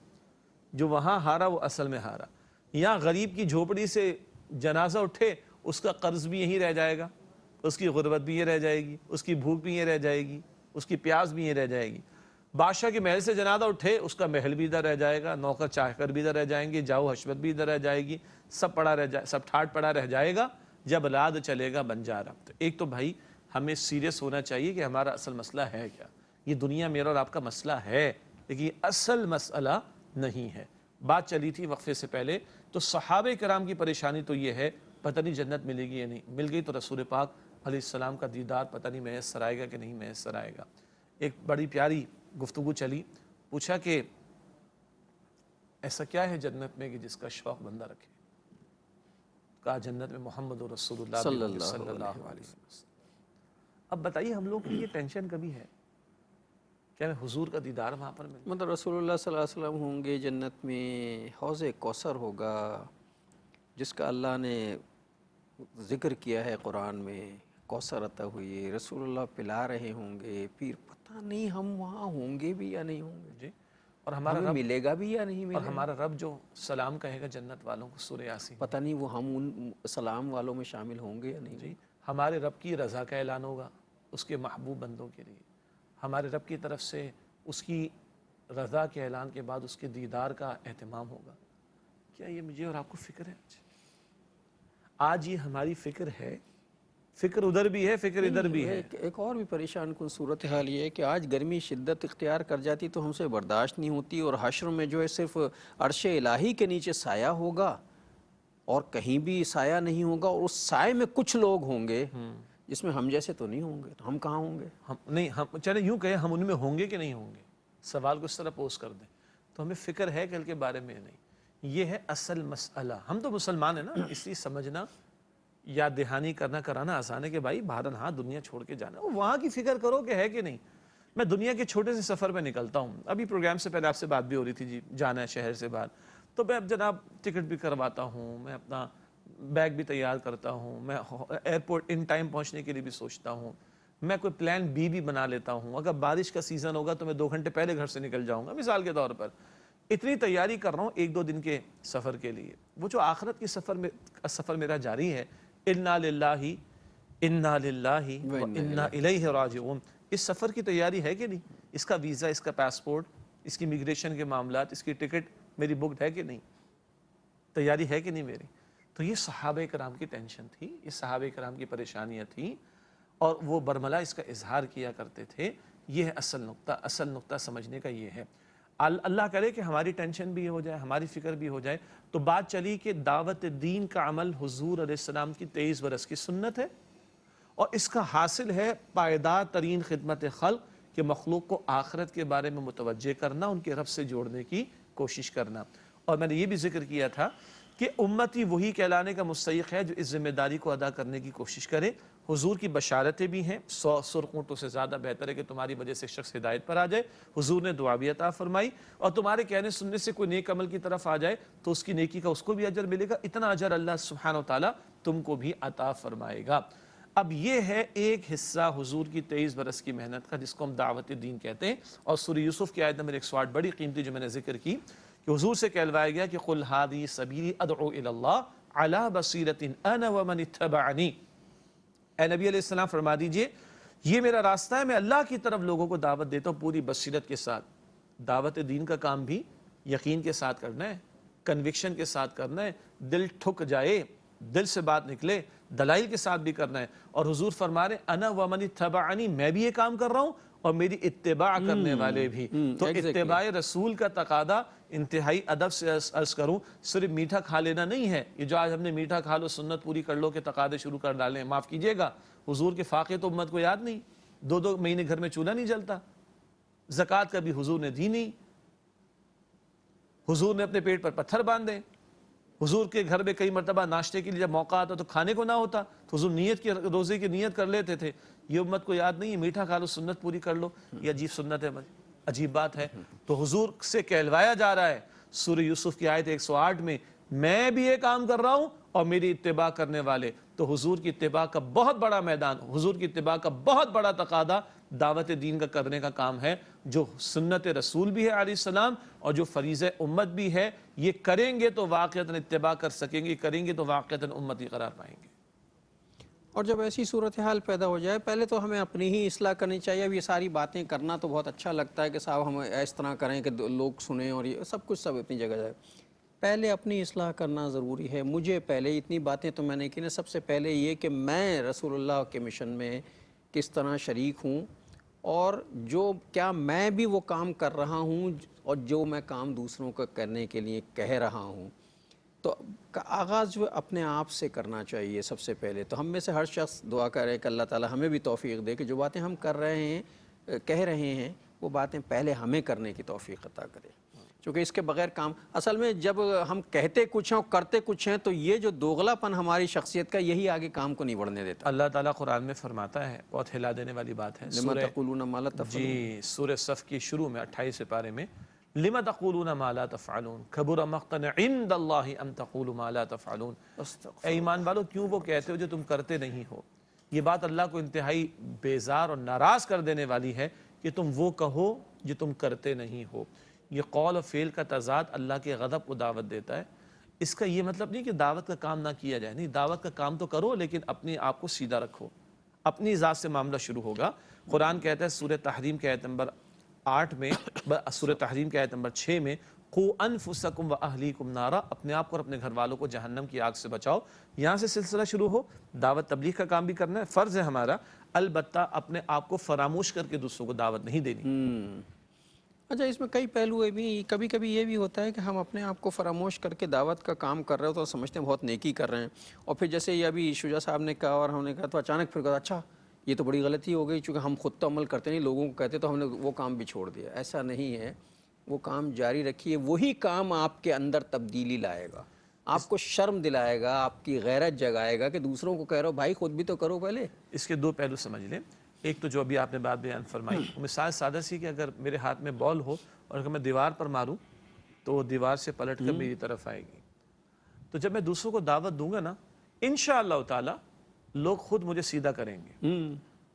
جو وہاں ہارا وہ اصل میں ہارا۔ یہاں غریب کی جھوپڑی سے جنازہ اٹھے، اس کا قرض بھی یہیں رہ جائے گا، اس کی غربت بھی یہ رہ جائے گی، اس کی بھوک بھی یہ رہ جائے گی، اس کی پیاس بھی یہ رہ جائے گی۔ بادشاہ کے محل سے جنازہ اٹھے، اس کا محل بھی ادھر رہ جائے گا، نوکر چاکر بھی ادھر رہ جائیں گے، جاؤ حشمت بھی ادھر رہ جائے گی، سب ٹھاٹ پڑا رہ جائے گا جب لاد چلے گا بنجارا۔ تو ایک تو بھائی ہمیں سیریس ہونا چاہیے کہ ہمارا اصل مسئلہ ہے کیا۔ یہ دنیا میرا اور آپ کا مسئلہ ہے، لیکن یہ اصل مسئلہ نہیں ہے۔ بات چلی تھی وقفے سے پہلے، تو صحابہ کرام کی پریشانی تو یہ ہے پتہ نہیں جنت ملے گی یا نہیں، مل گئی تو رسول پاک علیہ السلام کا دیدار پتہ نہیں میسر آئے گا کہ نہیں میسر آئے گا۔ ایک بڑی پیاری گفتگو چلی، پوچھا کہ ایسا کیا ہے جنت میں کہ جس کا شوق بندہ رکھے؟ کہا جنت میں محمد رسول اللہ صلی اللہ علیہ وسلم۔ اب بتائیے ہم لوگ کی یہ ٹینشن کبھی ہے کہ ہمیں حضور کا دیدار وہاں پر ملے؟ مطلب رسول اللہ صلی اللہ علیہ وسلم ہوں گے جنت میں، حوض کوثر ہوگا جس کا اللہ نے ذکر کیا ہے قرآن میں، کوثر عطا ہوئی، رسول اللہ پلا رہے ہوں گے، پھر پتہ نہیں ہم وہاں ہوں گے بھی یا نہیں ہوں گے، جی، اور ہمارا ہمیں رب ملے گا بھی یا نہیں اور ملے گا، ہمارا رب جو سلام کہے گا جنت والوں کو سورہ یاسین، پتہ نہیں وہ ہم ان سلام والوں میں شامل ہوں گے یا نہیں جی، ہمارے رب کی رضا کا اعلان ہوگا اس کے محبوب بندوں کے لیے، ہمارے رب کی طرف سے اس کی رضا کے اعلان کے بعد اس کے دیدار کا اہتمام ہوگا۔ کیا یہ مجھے اور آپ کو فکر ہے؟ آج یہ ہماری فکر ہے، فکر ادھر بھی ہے، فکر ادھر بھی ہے۔ ایک اور بھی پریشان کن صورتحال یہ ہے کہ آج گرمی شدت اختیار کر جاتی تو ہم سے برداشت نہیں ہوتی، اور حشر میں جو ہے صرف عرش الہی کے نیچے سایہ ہوگا اور کہیں بھی سایہ نہیں ہوگا، اور اس سائے میں کچھ لوگ ہوں گے جس میں ہم جیسے تو نہیں ہوں گے، تو ہم کہاں ہوں گے؟ ہم چلے یوں کہیں ہم ان میں ہوں گے کہ نہیں ہوں گے، سوال کو اس طرح پوز کر دیں تو ہمیں فکر ہے کل کے بارے میں نہیں۔ یہ ہے اصل مسئلہ۔ ہم تو مسلمان ہیں نا، اس لیے سمجھنا یا دہانی کرنا کرانا آسان ہے کہ بھائی بہرحال ہاں دنیا چھوڑ کے جانا، وہاں کی فکر کرو کہ ہے کہ نہیں۔ میں دنیا کے چھوٹے سے سفر پہ نکلتا ہوں، ابھی پروگرام سے پہلے آپ سے بات بھی ہو رہی تھی، جی جانا ہے شہر سے باہر، تو میں اب جناب ٹکٹ بھی کرواتا ہوں، میں اپنا بیگ بھی تیار کرتا ہوں، میں ایئرپورٹ ان ٹائم پہنچنے کے لیے بھی سوچتا ہوں، میں کوئی پلان بی بھی بنا لیتا ہوں، اگر بارش کا سیزن ہوگا تو میں 2 گھنٹے پہلے گھر سے نکل جاؤں گا مثال کے طور پر۔ اتنی تیاری کر رہا ہوں 1-2 دن کے سفر کے لیے۔ وہ جو آخرت کی سفر میرا جاری ہے، انا للہ وانا الیہ راجعون، اس سفر کی تیاری ہے کہ نہیں؟ اس کا ویزا، اس کا پاسپورٹ، اس کی امیگریشن کے معاملات، اس کی ٹکٹ میری بکڈ ہے کہ نہیں؟ تیاری ہے کہ نہیں میری؟ تو یہ صحابہ کرام کی ٹینشن تھی، یہ صحابہ کرام کی پریشانیاں تھیں، اور وہ برملا اس کا اظہار کیا کرتے تھے۔ یہ ہے اصل نقطہ سمجھنے کا یہ ہے۔ اللہ کرے کہ ہماری ٹینشن بھی ہو جائے، ہماری فکر بھی ہو جائے۔ تو بات چلی کہ دعوت دین کا عمل حضور علیہ السلام کی 23 برس کی سنت ہے، اور اس کا حاصل ہے پائیدار ترین خدمت خلق، کہ مخلوق کو آخرت کے بارے میں متوجہ کرنا، ان کے رب سے جوڑنے کی کوشش کرنا۔ اور میں نے یہ بھی ذکر کیا تھا کہ امتی وہی کہلانے کا مستحق ہے جو اس ذمہ داری کو ادا کرنے کی کوشش کرے۔ حضور کی بشارتیں بھی ہیں، 100 سرخ اونٹوں سے زیادہ بہتر ہے کہ تمہاری وجہ سے شخص ہدایت پر آ جائے۔ حضور نے دعا بھی عطا فرمائی، اور تمہارے کہنے سننے سے کوئی نیک عمل کی طرف آ جائے تو اس کی نیکی کا اس کو بھی اجر ملے گا، اتنا اجر اللہ سبحانہ وتعالی تم کو بھی عطا فرمائے گا۔ اب یہ ہے ایک حصہ حضور کی 23 برس کی محنت کا، جس کو ہم دعوت دین کہتے ہیں۔ اور سورہ یوسف کی آیت نمبر 108 بڑی قیمتی جو میں نے ذکر کی، کہ حضور سے کہلوایا گیا کہ قل ھذی سبیلی ادعو الی اللہ علی بصیرۃ انا ومن اتبعنی، اے نبی علیہ السلام فرما دیجئے یہ میرا راستہ ہے، میں اللہ کی طرف لوگوں کو دعوت دیتا ہوں پوری بصیرت کے ساتھ۔ دعوت دین کا کام بھی یقین کے ساتھ کرنا ہے، کنوکشن کے ساتھ کرنا ہے، دل ٹھک جائے، دل سے بات نکلے، دلائل کے ساتھ بھی کرنا ہے۔ اور حضور فرما رہے انا ومن اتبعنی، میں بھی یہ کام کر رہا ہوں اور میری اتباع کرنے والے بھی. تو اتباع رسول کا تقاضا انتہائی ادب سے عرض کروں صرف میٹھا کھا لینا نہیں ہے. یہ جو آج ہم نے میٹھا کھا لو سنت پوری کر لو کے تقاضے شروع کر ڈالے ہیں، معاف کیجیے گا حضور کے فاقے تو امت کو یاد نہیں. 2 مہینے گھر میں چولہا نہیں جلتا. زکوٰۃ کبھی حضور نے دی نہیں. حضور نے اپنے پیٹ پر پتھر باندھے. حضور کے گھر میں کئی مرتبہ ناشتے کے لیے جب موقع آتا تو کھانے کو نہ ہوتا تو حضور روزے کی نیت کر لیتے تھے. یہ امت کو یاد نہیں ہے میٹھا کھا لو سنت پوری کر لو. یہ عجیب سنت ہے، عجیب بات ہے. تو حضور سے کہلوایا جا رہا ہے سورہ یوسف کی آیت 108 میں، میں بھی یہ کام کر رہا ہوں اور میری اتباع کرنے والے. تو حضور کی اتباع کا بہت بڑا میدان، حضور کی اتباع کا بہت بڑا تقاضا دعوت دین کا کرنے کا کام ہے، جو سنت رسول بھی ہے علیہ السلام اور جو فریضہ امت بھی ہے. یہ کریں گے تو واقعتاً اتباع کر سکیں گے، کریں گے تو واقعتاً امتی قرار پائیں گے. اور جب ایسی صورتحال پیدا ہو جائے پہلے تو ہمیں اپنی ہی اصلاح کرنی چاہیے. اب یہ ساری باتیں کرنا تو بہت اچھا لگتا ہے کہ صاحب ہم اس طرح کریں کہ لوگ سنیں اور یہ سب کچھ سب اپنی جگہ جائے. پہلے اپنی اصلاح کرنا ضروری ہے. مجھے پہلے اتنی باتیں تو میں نے کی نا، سب سے پہلے یہ کہ میں رسول اللہ کے مشن میں کس طرح شریک ہوں اور جو کیا میں بھی وہ کام کر رہا ہوں اور جو میں کام دوسروں کو کرنے کے لیے کہہ رہا ہوں. تو آغاز جو اپنے آپ سے کرنا چاہیے سب سے پہلے. تو ہم میں سے ہر شخص دعا کرے کہ اللہ تعالی ہمیں بھی توفیق دے کہ جو باتیں ہم کر رہے ہیں کہہ رہے ہیں وہ باتیں پہلے ہمیں کرنے کی توفیق عطا کرے. چونکہ اس کے بغیر کام اصل میں جب ہم کہتے کچھ ہیں اور کرتے کچھ ہیں تو یہ جو دوغلا پن ہماری شخصیت کا یہی آگے کام کو نہیں بڑھنے دیتا. اللہ تعالیٰ قرآن میں فرماتا ہے، بہت ہلا دینے والی بات ہے، لما تقولون ما لا تفعلون. جی سورہ صف کی شروع میں 28 پارے میں، لما تقولون ما لا تفعلون کبر مقتا عند اللہ ان تقولوا ما لا تفعلون. اے ایمان والو کیوں وہ کہتے ہو جو تم کرتے نہیں ہو. یہ بات اللہ کو انتہائی بیزار اور ناراض کر دینے والی ہے کہ تم وہ کہو جو تم کرتے نہیں ہو. یہ قول و فعل کا تضاد اللہ کے غضب کو دعوت دیتا ہے. اس کا یہ مطلب نہیں کہ دعوت کا کام نہ کیا جائے، نہیں، دعوت کا کام تو کرو لیکن اپنے آپ کو سیدھا رکھو. اپنی ذات سے معاملہ شروع ہوگا. قرآن کہتا ہے سورہ تحریم کے آیت نمبر 8 میں، سورہ تحریم کے آیت نمبر 6 میں، قوا انفسکم واہلیکم نارا، اپنے آپ کو اور اپنے گھر والوں کو جہنم کی آگ سے بچاؤ. یہاں سے سلسلہ شروع ہو. دعوت تبلیغ کا کام بھی کرنا ہے، فرض ہے ہمارا، البتہ اپنے آپ کو فراموش کر کے دوسروں کو دعوت نہیں دینی. اچھا اس میں کئی پہلو ہے بھی. کبھی کبھی یہ بھی ہوتا ہے کہ ہم اپنے آپ کو فراموش کر کے دعوت کا کام کر رہے ہو تو سمجھتے ہیں بہت نیکی کر رہے ہیں، اور پھر جیسے یہ ابھی شجاع صاحب نے کہا اور ہم نے کہا تو اچانک پھر کہا اچھا یہ تو بڑی غلطی ہو گئی، چونکہ ہم خود تو عمل کرتے نہیں، لوگوں کو کہتے تو ہم نے وہ کام بھی چھوڑ دیا. ایسا نہیں ہے، وہ کام جاری رکھیے. وہی کام آپ کے اندر تبدیلی لائے گا، آپ کو شرم دلائے گا، آپ کی غیرت جگائے گا کہ دوسروں کو کہہ رہے ہو بھائی خود بھی تو کرو پہلے. اس کے 2 پہلو سمجھ لیں. ایک تو جو ابھی آپ نے بات بیان فرمائی، مثال سادہ سی کہ اگر میرے ہاتھ میں بال ہو اور اگر میں دیوار پر ماروں تو وہ دیوار سے پلٹ کر میری طرف آئے گی. تو جب میں دوسروں کو دعوت دوں گا نا، انشاءاللہ تعالی لوگ خود مجھے سیدھا کریں گے.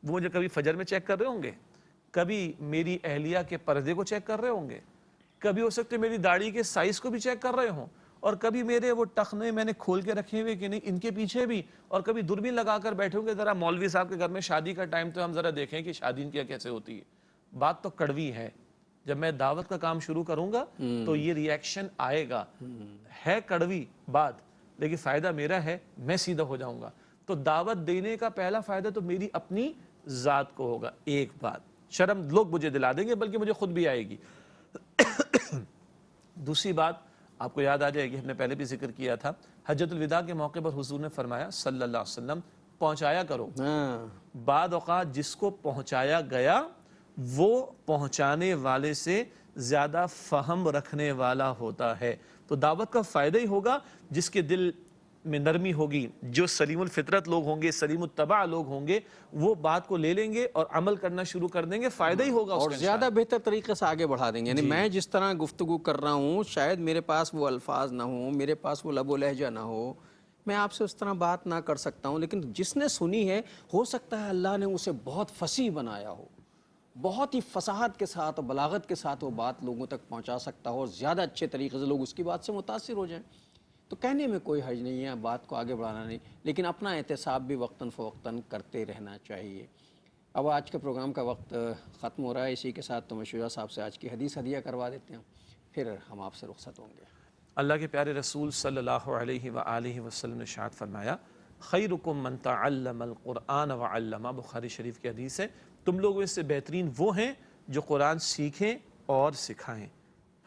وہ مجھے کبھی فجر میں چیک کر رہے ہوں گے، کبھی میری اہلیہ کے پردے کو چیک کر رہے ہوں گے، کبھی ہو سکتے میری داڑھی کے سائز کو بھی چیک کر رہے ہوں، اور کبھی میرے وہ ٹخنے میں نے کھول کے رکھے ہوئے کہ نہیں ان کے پیچھے بھی، اور کبھی دوربین لگا کر بیٹھے ہوں گے ذرا مولوی صاحب کے گھر میں شادی کا ٹائم تو ہم ذرا دیکھیں کہ شادی ان کی کیسے ہوتی ہے. بات تو کڑوی ہے. جب میں دعوت کا کام شروع کروں گا تو یہ ریاکشن آئے گا. ہے کڑوی بات لیکن فائدہ میرا ہے، میں سیدھا ہو جاؤں گا. تو دعوت دینے کا پہلا فائدہ تو میری اپنی ذات کو ہوگا. ایک بات شرم لوگ مجھے دلا دیں گے بلکہ مجھے خود بھی آئے گی. دوسری بات آپ کو یاد آ جائے گی، ہم نے پہلے بھی ذکر کیا تھا، حجۃ الوداع کے موقع پر حضور نے فرمایا صلی اللہ علیہ وسلم پہنچایا کرو. بعد اوقات جس کو پہنچایا گیا وہ پہنچانے والے سے زیادہ فہم رکھنے والا ہوتا ہے. تو دعوت کا فائدہ ہی ہوگا جس کے دل میں نرمی ہوگی، جو سلیم الفطرت لوگ ہوں گے، سلیم الطبع لوگ ہوں گے، وہ بات کو لے لیں گے اور عمل کرنا شروع کر دیں گے. فائدہ ہی ہوگا اور زیادہ بہتر طریقے سے آگے بڑھا دیں گے. یعنی میں جس طرح گفتگو کر رہا ہوں شاید میرے پاس وہ الفاظ نہ ہوں، میرے پاس وہ لب و لہجہ نہ ہو، میں آپ سے اس طرح بات نہ کر سکتا ہوں، لیکن جس نے سنی ہے ہو سکتا ہے اللہ نے اسے بہت فصیح بنایا ہو، بہت ہی فصاحت کے ساتھ اور بلاغت کے ساتھ وہ بات لوگوں تک پہنچا سکتا ہو اور زیادہ اچھے طریقے سے لوگ اس کی بات سے متاثر ہو جائیں. تو کہنے میں کوئی حرج نہیں ہے، بات کو آگے بڑھانا نہیں، لیکن اپنا احتساب بھی وقتاً فوقتاً کرتے رہنا چاہیے. اب آج کے پروگرام کا وقت ختم ہو رہا ہے، اسی کے ساتھ تو شجاع صاحب سے آج کی حدیث ہدیہ کروا دیتے ہیں، پھر ہم آپ سے رخصت ہوں گے. اللہ کے پیارے رسول صلی اللہ علیہ وآلہ وسلم نے ارشاد فرمایا خیرکم من تعلم القرآن وعلمہ، بخاری شریف کی حدیث ہے، تم لوگوں سے بہترین وہ ہیں جو قرآن سیکھیں اور سکھائیں۔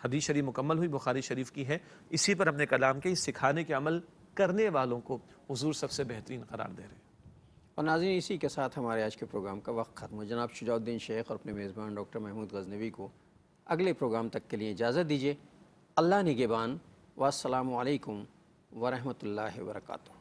حدیث شریف مکمل ہوئی، بخاری شریف کی ہے۔ اسی پر اپنے کلام کے سکھانے کے عمل کرنے والوں کو حضور سب سے بہترین قرار دے رہے ہیں۔ اور ناظرین، اسی کے ساتھ ہمارے آج کے پروگرام کا وقت ختم ہو۔ جناب شجاع الدین شیخ اور اپنے میزبان ڈاکٹر محمود غزنوی کو اگلے پروگرام تک کے لیے اجازت دیجیے۔ اللہ نگہبان، والسلام علیکم ورحمۃ اللہ وبرکاتہ۔